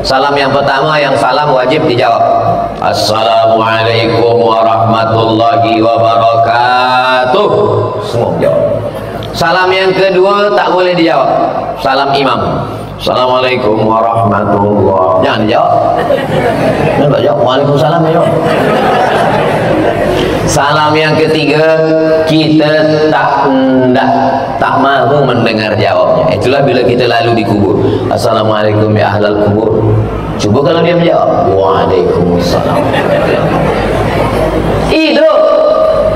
Salam yang pertama, yang salam wajib dijawab. Assalamualaikum warahmatullahi wabarakatuh. Semua jawab. Salam yang kedua tak boleh dijawab. Salam imam. Assalamualaikum warahmatullahi. Jangan dijawab. Jangan tak jawab. Waalaikumsalam jawab. Salam yang ketiga, kita tak mahu mendengar jawabnya. Itulah bila kita lalu di kubur. Assalamualaikum ya ahlal kubur. Cuba kalau dia menjawab, waalaikumsalam. Hidup.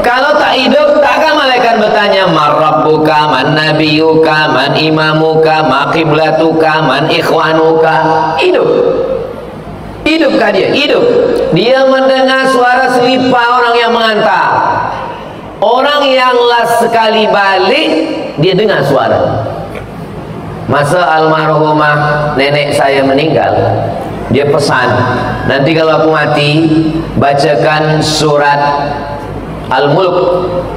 Kalau tak hidup, takkan malaikat bertanya, man rabbuka, man nabiyuka, man imamuka, ma qiblatuka, man ikhwanuka. Hidup. Hidupkah dia? Hidup. Dia mendengar suara selipar orang yang mengantar. Orang yang last sekali balik, dia dengar suara. Masa almarhumah nenek saya meninggal, dia pesan, nanti kalau aku mati, bacakan surat Al-Mulk.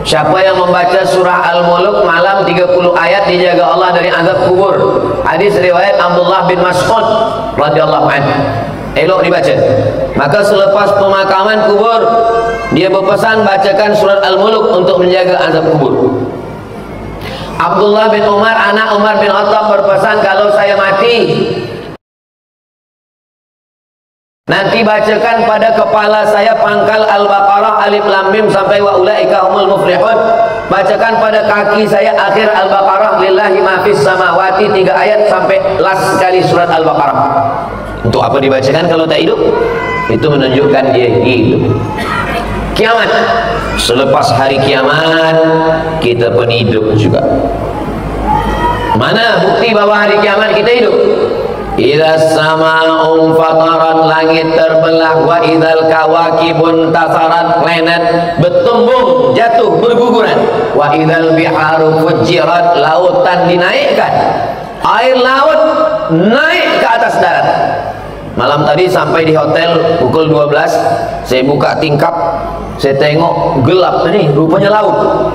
Siapa yang membaca surah Al-Mulk malam 30 ayat, dijaga Allah dari azab kubur. Hadis riwayat Abdullah bin Mas'ud radhiyallahu anhu. Elok dibaca. Maka selepas pemakaman kubur, dia berpesan bacakan surat Al-Mulk untuk menjaga azab kubur. Abdullah bin Umar, anak Umar bin Khattab, berpesan, kalau saya mati, nanti bacakan pada kepala saya pangkal Al-Baqarah alif lam mim sampai wa ulaika humul muflihun. Bacakan pada kaki saya akhir Al-Baqarah lillahi ma fis samawati, 3 ayat sampai last sekali surat Al-Baqarah. Untuk apa dibacakan kalau tak hidup? Itu menunjukkan dia hidup. Kiamat. Selepas hari kiamat, kita pun hidup juga. Mana bukti bahwa hari kiamat kita hidup? Idza sama'un fatarat, langit terbelah, wa idzal kawakibun tasarat, planet bertumbung, jatuh, berguguran, wa idzal biharu fujirat, lautan dinaikkan, air laut naik ke atas darat. Malam tadi sampai di hotel pukul 12, saya buka tingkap, saya tengok gelap ni, rupanya laut.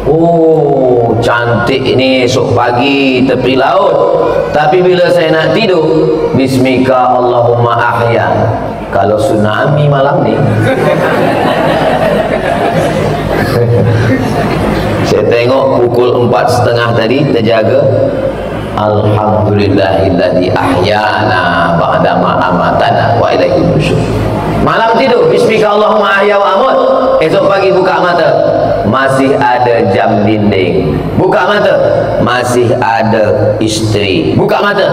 Oh, cantik ini esok pagi tepi laut. Tapi bila saya nak tidur, bismika Allahumma ahya. Kalau tsunami malam ni. Saya tengok pukul 4.30 tadi terjaga. Alhamdulillahilladzi ahyana ba'dama amatana wa ilaihi nusyur. Malam tidur bismika Allahumma ahya wa amut. Esok pagi buka mata, masih ada jam dinding. Buka mata, masih ada istri. Buka mata,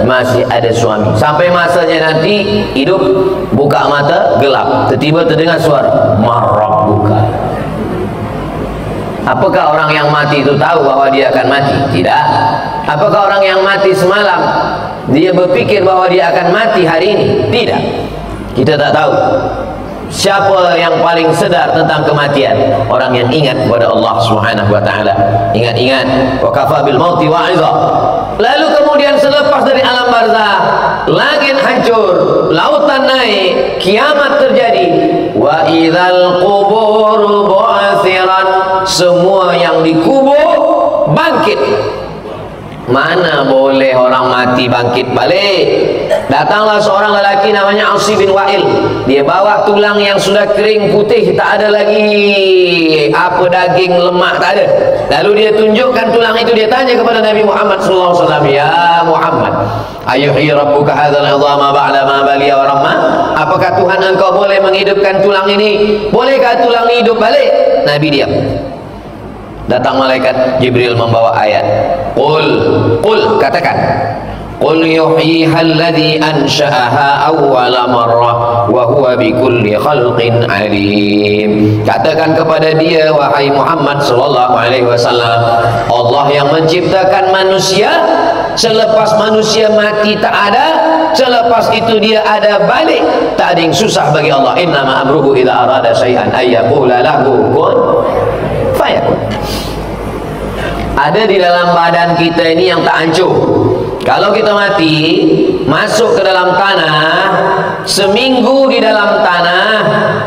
masih ada suami. Sampai masanya nanti hidup, buka mata gelap, tiba-tiba terdengar suara marabbuka. Apakah orang yang mati itu tahu bahwa dia akan mati? Tidak. Apakah orang yang mati semalam dia berpikir bahwa dia akan mati hari ini? Tidak. Kita tak tahu. Siapa yang paling sedar tentang kematian? Orang yang ingat kepada Allah Subhanahu wa taala. Ingat-ingat, wa kafa bil mauti wa'idha. Lalu kemudian selepas dari alam barzah, langit hancur, lautan naik, kiamat terjadi. Wa idzal qubur bu'athirat, semua yang dikubur bangkit. Mana boleh orang mati bangkit balik? Datanglah seorang lelaki namanya Asi bin Wa'il. Dia bawa tulang yang sudah kering putih, tak ada lagi apa daging, lemak, tak ada. Lalu dia tunjukkan tulang itu, dia tanya kepada Nabi Muhammad SAW, ya Muhammad, ayuhi rabbuka hadzal 'idhama ba'da ma baliya wa rahmah? Apakah Tuhan engkau boleh menghidupkan tulang ini? Bolehkah tulang ini hidup balik? Nabi diam. Datang malaikat Jibril membawa ayat. Qul, katakan. Qul yuhyiha alladhi ansha'aha awwala marrah wa huwa bikulli khalqin alim. Katakan kepada dia, wahai Muhammad sallallahu alaihi wasallam, Allah yang menciptakan manusia, selepas manusia mati tak ada, selepas itu dia ada balik. Tak ada yang susah bagi Allah. Innama amruhu idza arada syai'an ay yaqula lahu kun fayakun. Ada di dalam badan kita ini yang tak hancur. Kalau kita mati, masuk ke dalam tanah, seminggu di dalam tanah,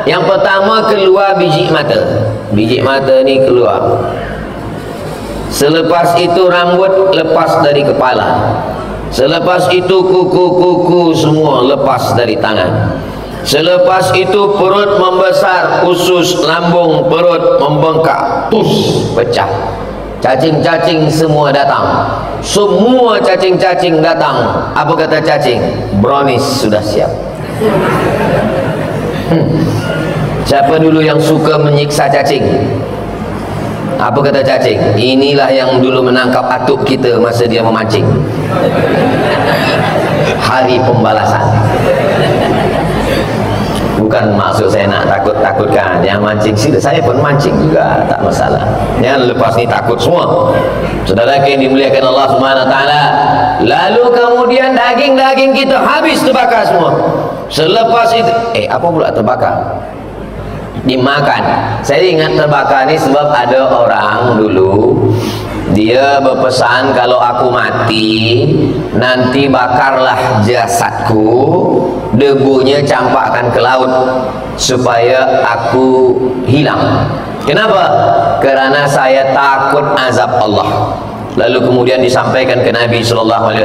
yang pertama keluar biji mata. Biji mata ni keluar. Selepas itu rambut lepas dari kepala. Selepas itu kuku-kuku semua lepas dari tangan. Selepas itu perut membesar, usus, lambung, perut membengkak, pecah. Cacing-cacing semua datang. Semua cacing-cacing datang. Apa kata cacing? Brownies sudah siap. Siapa dulu yang suka menyiksa cacing? Apa kata cacing? Inilah yang dulu menangkap atuk kita masa dia memancing. Hari pembalasan. Bukan maksud saya nak takut-takutkan. Yang mancing sila, saya pun mancing juga, tak masalah. Yang lepas ni takut semua. Saudara yang dimuliakan Allah Subhanahu Wa Taala. Lalu kemudian daging-daging kita habis terbakar semua. Selepas itu, apa pula terbakar? Dimakan. Saya ingat terbakar ni sebab ada orang dulu dia berpesan, kalau aku mati nanti bakarlah jasadku, debunya campakkan ke laut supaya aku hilang. Kenapa? Kerana saya takut azab Allah. Lalu kemudian disampaikan ke Nabi SAW,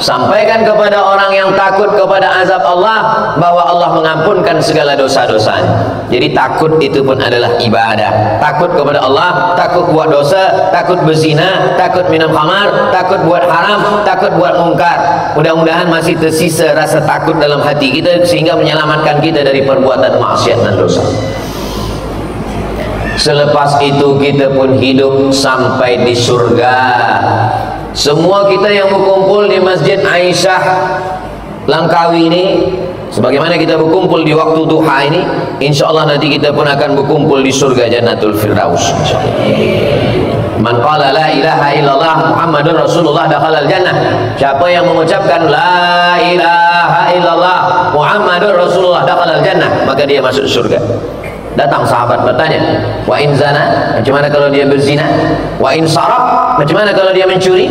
sampaikan kepada orang yang takut kepada azab Allah bahwa Allah mengampunkan segala dosa-dosanya. Jadi takut itu pun adalah ibadah. Takut kepada Allah, takut buat dosa, takut berzina, takut minum khamar, takut buat haram, takut buat mungkar. Mudah-mudahan masih tersisa rasa takut dalam hati kita sehingga menyelamatkan kita dari perbuatan maksiat dan dosa. Selepas itu kita pun hidup sampai di surga. Semua kita yang berkumpul di Masjid Aisyah Langkawi ini, sebagaimana kita berkumpul di waktu duha ini, insyaAllah nanti kita pun akan berkumpul di surga Jannatul Firdaus. Man qala la ilaha illallah Muhammadun Rasulullah dakhalal jannah. Siapa yang mengucapkan la ilaha illallah Muhammadun Rasulullah dakhalal jannah, maka dia masuk surga. Datang sahabat bertanya, wa in zana, macam mana kalau dia berzina? Wa in saraq, macam mana kalau dia mencuri?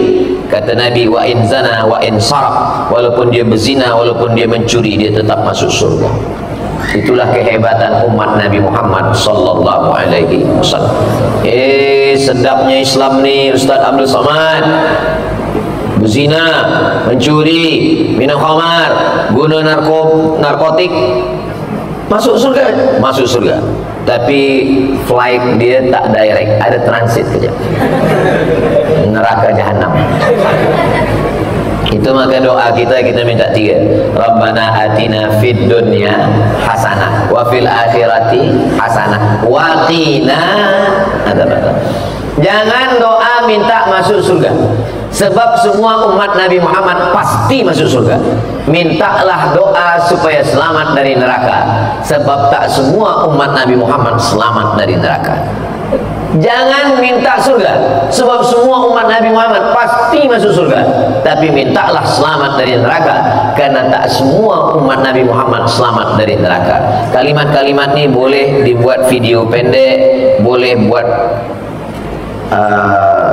Kata Nabi, wa in zana wa in saraq, walaupun dia berzina, walaupun dia mencuri, dia tetap masuk surga. Itulah kehebatan umat Nabi Muhammad sallallahu alaihi wasallam. Sedapnya Islam ni Ustaz Abdul Somad. Berzina, mencuri, minum khamar, guna narkotik, masuk surga, masuk surga. Tapi flight dia tak direct, ada transit saja. Neraka jahanam. Itu maka doa kita minta 3. Rabbana atina fid dunya hasanah wa fil akhirati hasanah wa qina adzabannar. Jangan doa minta masuk surga, sebab semua umat Nabi Muhammad pasti masuk surga. Mintalah doa supaya selamat dari neraka, sebab tak semua umat Nabi Muhammad selamat dari neraka. Jangan minta surga, sebab semua umat Nabi Muhammad pasti masuk surga. Tapi mintalah selamat dari neraka, karena tak semua umat Nabi Muhammad selamat dari neraka. Kalimat-kalimat ini boleh dibuat video pendek, boleh buat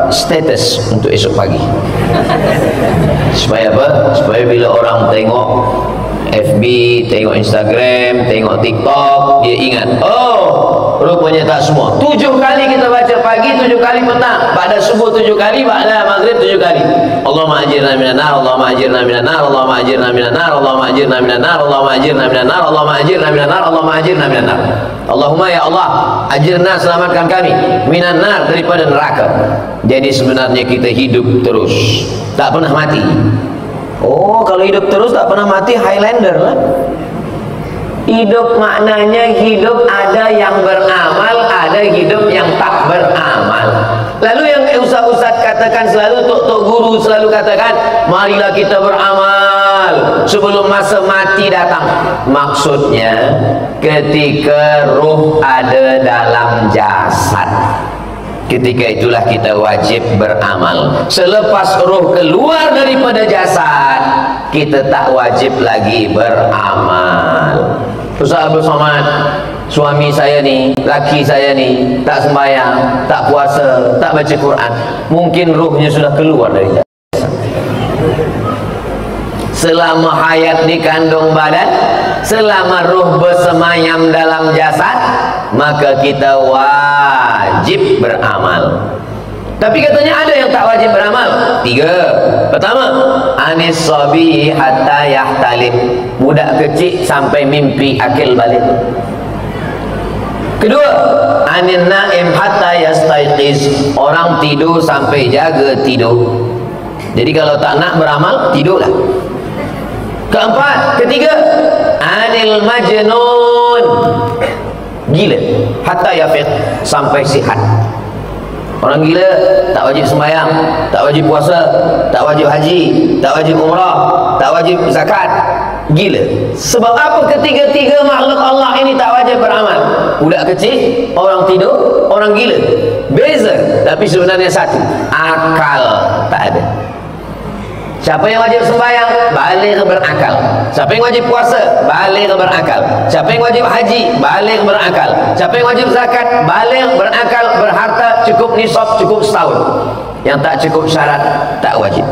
status untuk esok pagi. Supaya apa? Supaya bila orang tengok FB, tengok Instagram, tengok TikTok, dia ingat, oh rupanya tak semua. 7 kali kita baca pagi, 7 kali petang, pada subuh 7 kali, pada maghrib 7 kali. Allahumma ajirna minan nar, Allahumma ajirna minan nar, Allahumma ajirna minan nar, Allahumma ajirna minan nar, Allahumma ajirna minan nar, Allahumma ajirna minan nar, Allahumma ajirna minan nar. Allahumma ya Allah, ajirna, selamatkan kami minan nar, daripada neraka. Jadi sebenarnya kita hidup terus, tak pernah mati. Oh, kalau hidup terus tak pernah mati, Highlander lah. Hidup maknanya hidup ada yang beramal, ada hidup yang tak beramal. Lalu yang ustaz-ustaz katakan selalu, tok-tok guru selalu katakan, marilah kita beramal sebelum masa mati datang. Maksudnya ketika ruh ada dalam jasad, ketika itulah kita wajib beramal. Selepas roh keluar daripada jasad, kita tak wajib lagi beramal. Ustaz Abdul Somad, suami saya ni, laki saya ni, tak sembahyang, tak puasa, tak baca Quran. Mungkin ruhnya sudah keluar dari jasad. Selama hayat dikandung badan, selama ruh bersemayam dalam jasad, maka kita wajib beramal. Tapi katanya ada yang tak wajib beramal. 3. Pertama, anis sabi hatta yahtalim, budak kecil sampai mimpi akil balik. Kedua, anin naim hatta yastaiqiz, orang tidur sampai jaga tidur. Jadi kalau tak nak beramal, tidurlah. Ketiga, anil majnun, gila, hatta yafiq, sampai sihat. Orang gila tak wajib sembahyang, tak wajib puasa, tak wajib haji, tak wajib umrah, tak wajib zakat. Gila. Sebab apa ketiga-tiga makhluk Allah ini tak wajib beramal? Budak kecil, orang tidur, orang gila. Beza, tapi sebenarnya satu. Akal tak ada. Siapa yang wajib sembahyang? Baligh berakal. Siapa yang wajib puasa? Baligh berakal. Siapa yang wajib haji? Baligh berakal. Siapa yang wajib zakat? Baligh berakal, berharta, cukup nisab, cukup setahun. Yang tak cukup syarat, tak wajib.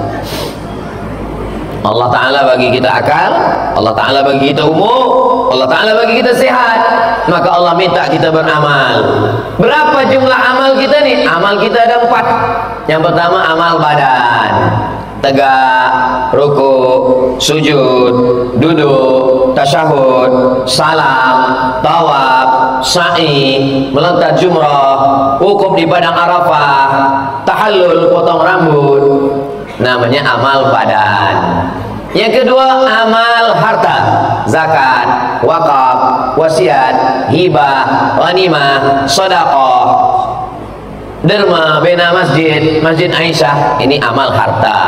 Allah Ta'ala bagi kita akal, Allah Ta'ala bagi kita umur, Allah Ta'ala bagi kita sehat, maka Allah minta kita beramal. Berapa jumlah amal kita ni? Amal kita ada 4. Yang pertama, amal badan. Tegak, rukuk, sujud, duduk, tasyahud, salam, tawaf, sa'i, melontar jumrah, wukuf di padang Arafah, tahallul, potong rambut. Namanya amal badan. Yang kedua, amal harta, zakat, wakaf, wasiat, hibah, ghanimah, sedekah, derma, bina masjid, Masjid Aisyah. Ini amal harta.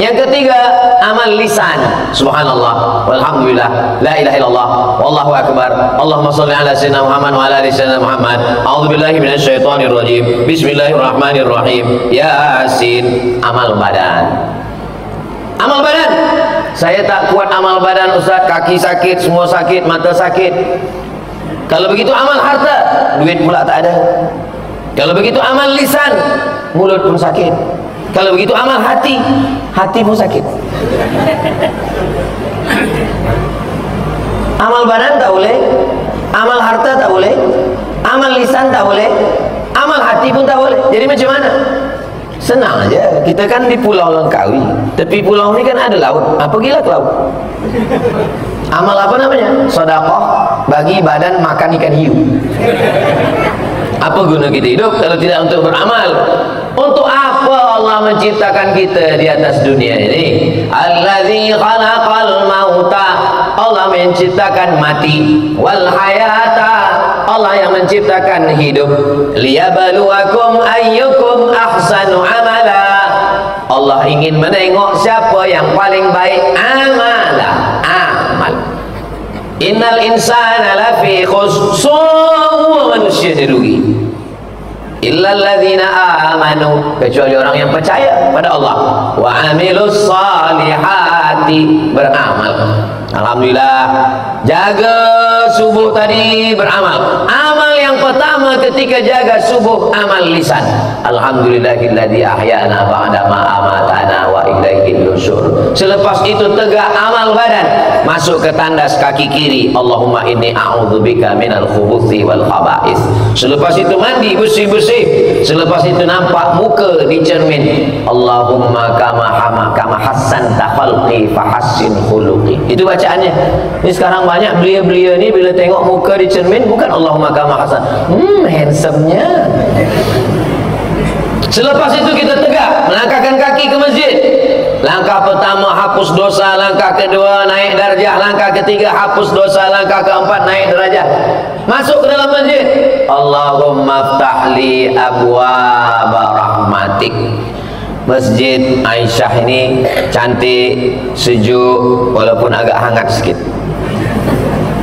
Yang ketiga, amal lisan. Subhanallah, walhamdulillah, la ilaha illallah, wallahu akbar, Allahumma sholli ala sayyidina Muhammad wa ala ali sayyidina Muhammad, a'udzubillahi minasyaitonir rajim, bismillahirrahmanirrahim, Yasin. Amal badan. Amal badan. Saya tak kuat amal badan, Ustaz. Kaki sakit, semua sakit, mata sakit. Kalau begitu amal harta, duit pula tak ada. Kalau begitu amal lisan, mulut pun sakit. Kalau begitu amal hati, hati pun sakit. Amal badan tak boleh, amal harta tak boleh, amal lisan tak boleh, amal hati pun tak boleh. Jadi macam mana? Senang aja. Kita kan di Pulau Langkawi, tepi pulau ni kan ada laut. Pergilah ke laut. Amal apa namanya? Sedekah, bagi badan makan ikan hiu. Apa guna kita hidup kalau tidak untuk beramal? Untuk apa Allah menciptakan kita di atas dunia ini? Allazi khalaqal mauta, Allah menciptakan mati, wal hayata, Allah yang menciptakan hidup, liyabluwakum ayyukum ahsanu amala, Allah ingin menengok siapa yang paling baik amala, amal. Innal insana lafi khusr, semua manusia dirugi, illal ladzina amanu, kecuali orang yang percaya pada Allah, wa amilus salihati, beramal. Alhamdulillah, jaga subuh tadi beramal. Amal yang pertama ketika jaga subuh, amal lisan. Alhamdulillahilladzi ahyana ba'da ma amatana wa ilaihin nusyur. Selepas itu tegak amal badan, masuk ke tandas kaki kiri, Allahumma inni a'udzubika minal khubuthi wal khaba'ith. Selepas itu mandi bersih-bersih. Selepas itu nampak muka di cermin, Allahumma kama hassanta khalqi fahassin khuluqi. Itu bacaannya. Ini sekarang banyak belia-belia ni bila tengok muka di cermin, bukan Allahumma kama hasan, handsome-nya. Selepas itu kita tegak, melangkahkan kaki ke masjid. Langkah pertama hapus dosa, langkah kedua naik darjah, langkah ketiga hapus dosa, langkah keempat naik derajat. Masuk ke dalam masjid, Allahumma ftahli abwaaba rahmatik. Masjid Aisyah ini cantik, sejuk, walaupun agak hangat sikit.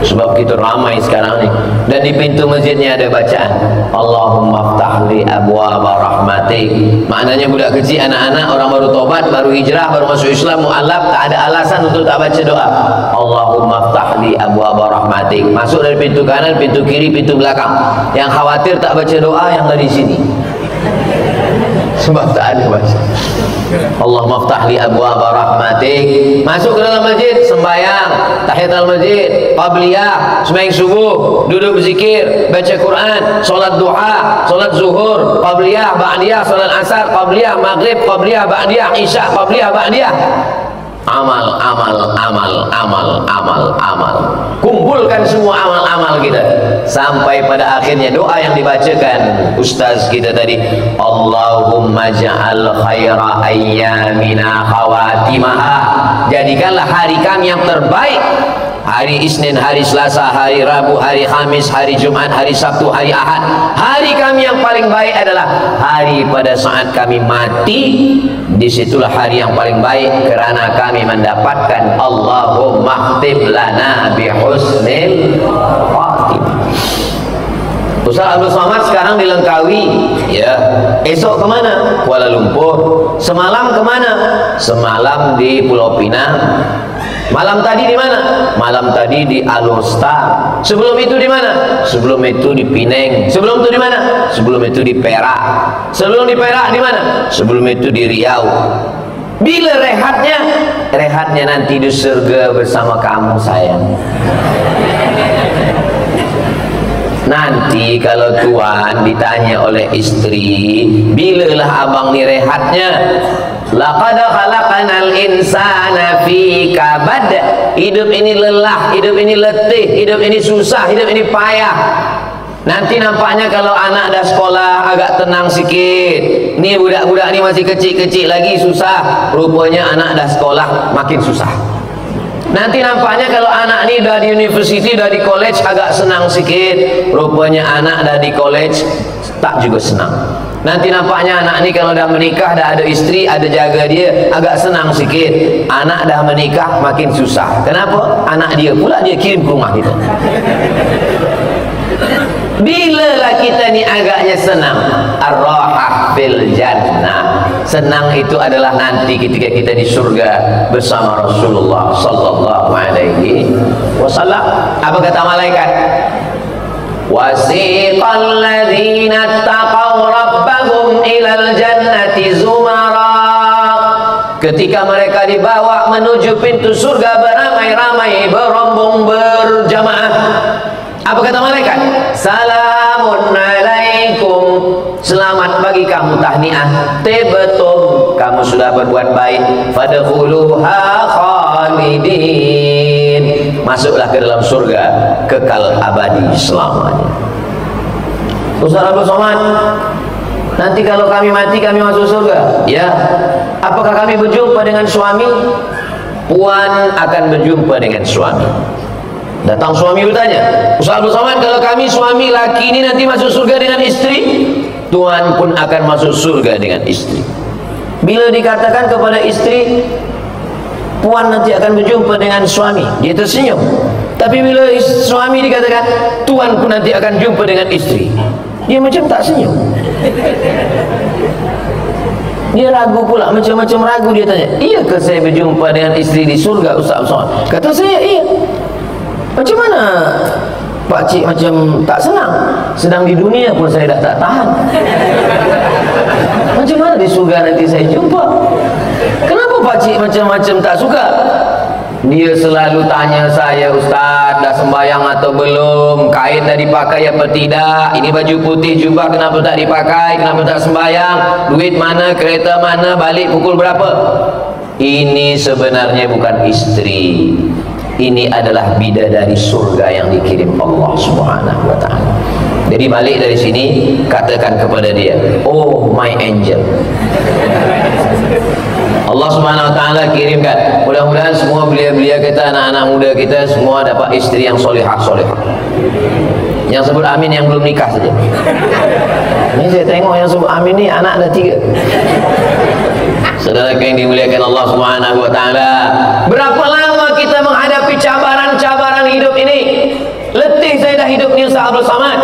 Sebab kita ramai sekarang ni. Dan di pintu masjidnya ada bacaan Allahumma ftahli abwaaba rahmatik. Maknanya budak kecil, anak-anak, orang baru tobat, baru hijrah, baru masuk Islam, mu'alaf, tak ada alasan untuk tak baca doa Allahumma ftahli abwaaba rahmatik. Masuk dari pintu kanan, pintu kiri, pintu belakang. Yang khawatir tak baca doa, yang dari sini, sebab tak ada baca Allahumma ftahli abwaaba rahmatik. Masuk ke dalam masjid, sembahyang tahiyatul masjid, qabliyah, sembahyang subuh, duduk berzikir, baca Quran, solat duha, solat zuhur, qabliyah, ba'diyah, solat asar, qabliyah, maghrib, qabliyah, ba'diyah, isya, qabliyah, ba'diyah. Amal, amal, amal, amal, amal, amal. Kumpulkan semua amal-amal kita sampai pada akhirnya doa yang dibacakan ustaz kita tadi, Allahumma ja'al khaira ayyamina khawatimaha. Jadikanlah hari kami yang terbaik, hari Isnin, hari Selasa, hari Rabu, hari Khamis, hari Jumat, hari Sabtu, hari Ahad. Hari kami yang paling baik adalah hari pada saat kami mati. Disitulah hari yang paling baik kerana kami mendapatkan Allahumma htib lana bihusnil khatimah. Ustaz Abdul Somad sekarang di Langkawi, ya. Esok kemana? Kuala Lumpur. Semalam kemana? Semalam di Pulau Pinang. Malam tadi di mana? Malam tadi di Alostar. Sebelum itu di mana? Sebelum itu di Pineng. Sebelum itu di mana? Sebelum itu di Perak. Sebelum di Perak di mana? Sebelum itu di Riau. Bila rehatnya? Rehatnya nanti di surga bersama kamu, sayang. Nanti kalau tuan ditanya oleh istri, bilalah abang ni rehatnya? Laqad khalaqanal insana fi kabad. Hidup ini lelah, hidup ini letih, hidup ini susah, hidup ini payah. Nanti nampaknya kalau anak dah sekolah agak tenang sikit. Ni budak-budak ni masih kecil-kecil lagi susah. Rupanya anak dah sekolah makin susah. Nanti nampaknya kalau anak ni dah di universiti, dah di college agak senang sikit. Rupanya anak dah di college tak juga senang. Nanti nampaknya anak ni kalau dah menikah, dah ada istri, ada jaga dia, agak senang sikit. Anak dah menikah makin susah. Kenapa? Anak dia pula dia kirim ke rumah kita. Bilalah kita ni agaknya senang. Ar-rahah fil jannah. Senang itu adalah nanti ketika kita di surga bersama Rasulullah sallallahu alaihi wasallam. Apa kata malaikat? Wasiqal ladzina taqaw rabbahum ilal jannati zumara. Ketika mereka dibawa menuju pintu surga beramai-ramai, berombong, berjamaah. Apa kata malaikat? Salamun alaikum. Selamat bagi kamu, tahniah, tibtum, kamu sudah berbuat baik. Fadkhuluha khalidin. Masuklah ke dalam surga kekal abadi selamanya. Ustaz Abdul Somad, nanti kalau kami mati kami masuk surga, ya. Apakah kami berjumpa dengan suami? Puan akan berjumpa dengan suami. Datang suami bertanya, Ustaz Abdul Somad, kalau kami suami laki ini nanti masuk surga dengan istri? Tuan pun akan masuk surga dengan istri. Bila dikatakan kepada istri, puan nanti akan berjumpa dengan suami, dia tersenyum. Tapi bila suami dikatakan, tuan pun nanti akan jumpa dengan istri, dia macam tak senyum. Dia ragu pula, macam-macam ragu. Dia tanya, iyakah saya berjumpa dengan istri di surga, Ustaz Abdul Somad? Kata saya, iya. Macam mana pakcik macam tak senang? Sedang di dunia pun saya dah tak tahan. Macam mana di surga nanti saya jumpa? Kenapa pakcik macam-macam tak suka? Dia selalu tanya saya, Ustaz, dah sembahyang atau belum? Kain dah dipakai apa tidak? Ini baju putih jubah kenapa tak dipakai? Kenapa tak sembahyang? Duit mana? Kereta mana? Balik pukul berapa? Ini sebenarnya bukan istri. Ini adalah bidadari surga yang dikirim Allah Subhanahu wa ta'ala. Jadi balik dari sini, katakan kepada dia, oh my angel. Allah Subhanahu wa ta'ala kirimkan. Mudah-mudahan semua belia-belia kita, anak-anak muda kita semua dapat istri yang solihah-solihah. Yang sebut amin yang belum nikah saja. Ini saya tengok yang sebut amin ni anak dah 3. Saudara yang dimuliakan Allah Subhanahu wa ta'ala, berapa lama kita menghadapi cabaran-cabaran hidup ini? Letih saya dah hidup ni, Ustaz Abdul Somad.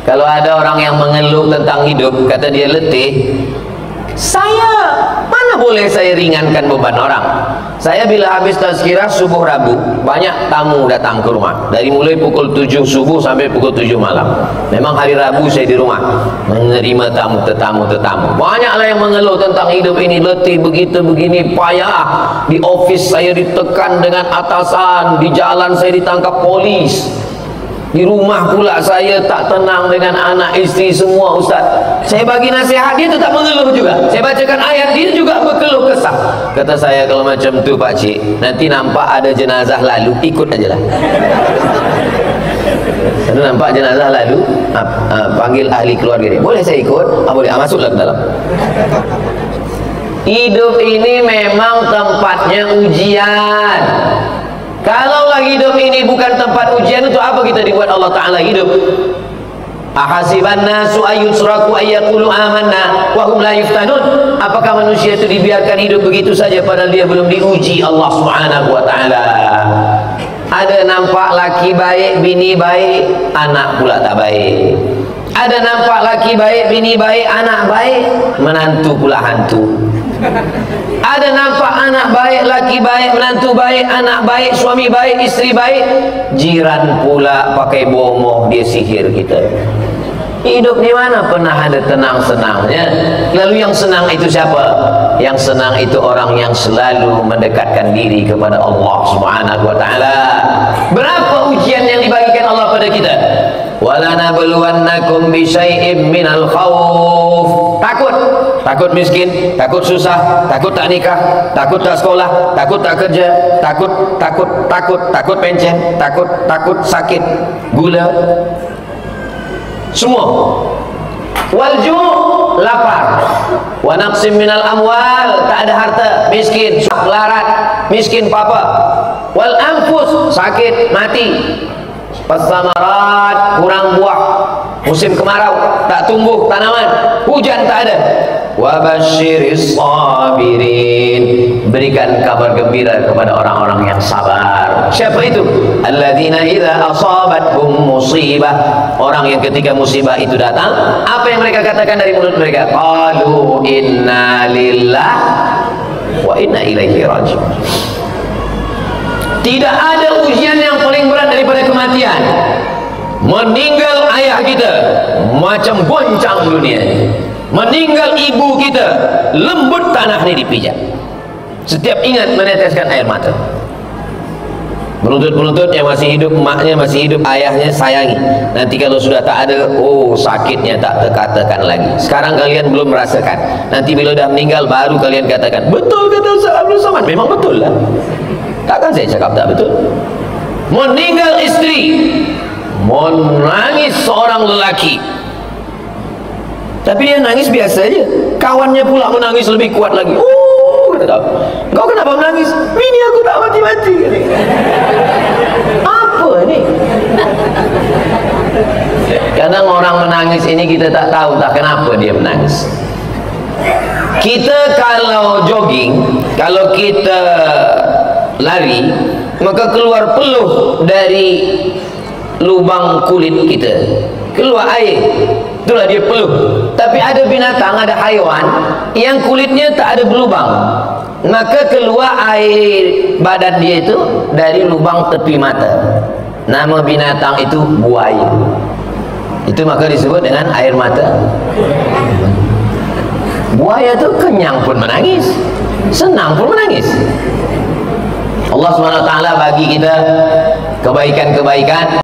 Kalau ada orang yang mengeluh tentang hidup, kata dia letih, mana boleh saya ringankan beban orang? Saya bila habis tazkirah subuh Rabu, banyak tamu datang ke rumah. Dari mulai pukul 7 subuh sampai pukul 7 malam. Memang hari Rabu saya di rumah menerima tetamu. Banyaklah yang mengeluh tentang hidup ini, letih begitu begini, payah. Di office saya ditekan dengan atasan, di jalan saya ditangkap polis. Di rumah pula saya tak tenang dengan anak istri semua, Ustaz. Saya bagi nasihat, dia tetap mengeluh juga. Saya bacakan ayat, dia juga berkeluh kesah. Kata saya, kalau macam tu Pak Cik, nanti nampak ada jenazah lalu, ikut aja lah. Kalau nampak jenazah lalu, panggil ahli keluarga dia. Boleh saya ikut? Boleh, masuklah ke dalam. Hidup ini memang tempatnya ujian. Kalau lagi hidup ini bukan tempat ujian, untuk apa kita dibuat Allah Ta'ala hidup? Ahasiban nasu ayyusraku ayyakulu amanna wa hum la yuftanun. Apakah manusia itu dibiarkan hidup begitu saja padahal dia belum diuji Allah Subhanahu wa Ta'ala? Ada nampak laki baik, bini baik, anak pula tak baik. Ada nampak laki baik, bini baik, anak baik, menantu pula hantu. Ada nampak anak baik, laki baik, menantu baik, anak baik, suami baik, istri baik, jiran pula pakai bomoh, dia sihir kita. Hidup di mana pernah ada tenang-senangnya? Lalu yang senang itu siapa? Yang senang itu orang yang selalu mendekatkan diri kepada Allah Subhanahu wa Ta'ala. Berapa ujian yang dibagikan Allah pada kita? وَلَنَبْلُوَنَّكُمْ بِشَيْءٍ مِّنَ الْخَوْفِ. Takut miskin, takut susah, takut tak nikah, takut tak sekolah, takut tak kerja, takut pencen, takut sakit, gula, semua. Walju', lapar. Wa naqsim minal amwal, tak ada harta, miskin, larat, miskin papa. Wal anfus, sakit, mati. Pasamarat, kurang buah, musim kemarau, tak tumbuh tanaman, hujan tak ada. Wabasyiris sabirin, berikan kabar gembira kepada orang-orang yang sabar. Siapa itu? Alladzina idza asabathum musibah, orang yang ketika musibah itu datang, apa yang mereka katakan dari mulut mereka? Qalu inna lillahi wa inna ilaihi raji'un. Tidak ada ujian yang paling berat daripada kematian. Meninggal ayah kita, macam goncang dunia. Meninggal ibu kita, lembut tanah ini dipijak. Setiap ingat meneteskan air mata. Penuntut-penuntut yang masih hidup, emaknya masih hidup, ayahnya sayangi. Nanti kalau sudah tak ada, oh sakitnya tak terkatakan lagi. Sekarang kalian belum merasakan. Nanti bila dah meninggal baru kalian katakan, betul kata Ustaz Abdul Somad. Memang betul lah. Takkan saya cakap tak betul? Meninggal istri, menangis seorang lelaki, tapi dia nangis biasa aja. Kawannya pula menangis lebih kuat lagi. Kau kenapa menangis? Bini aku tak mati-mati. Apa ini? Kadang orang menangis ini kita tak tahu tak kenapa dia menangis. Kita kalau jogging, kalau kita lari, maka keluar peluh dari lubang kulit kita, keluar air, itulah dia peluh. Tapi ada binatang, ada haiwan yang kulitnya tak ada berlubang, maka keluar air badan dia itu dari lubang tepi mata. Nama binatang itu buaya. Itu maka disebut dengan air mata. Buaya itu kenyang pun menangis, senang pun menangis. Allah SWT bagi kita kebaikan-kebaikan.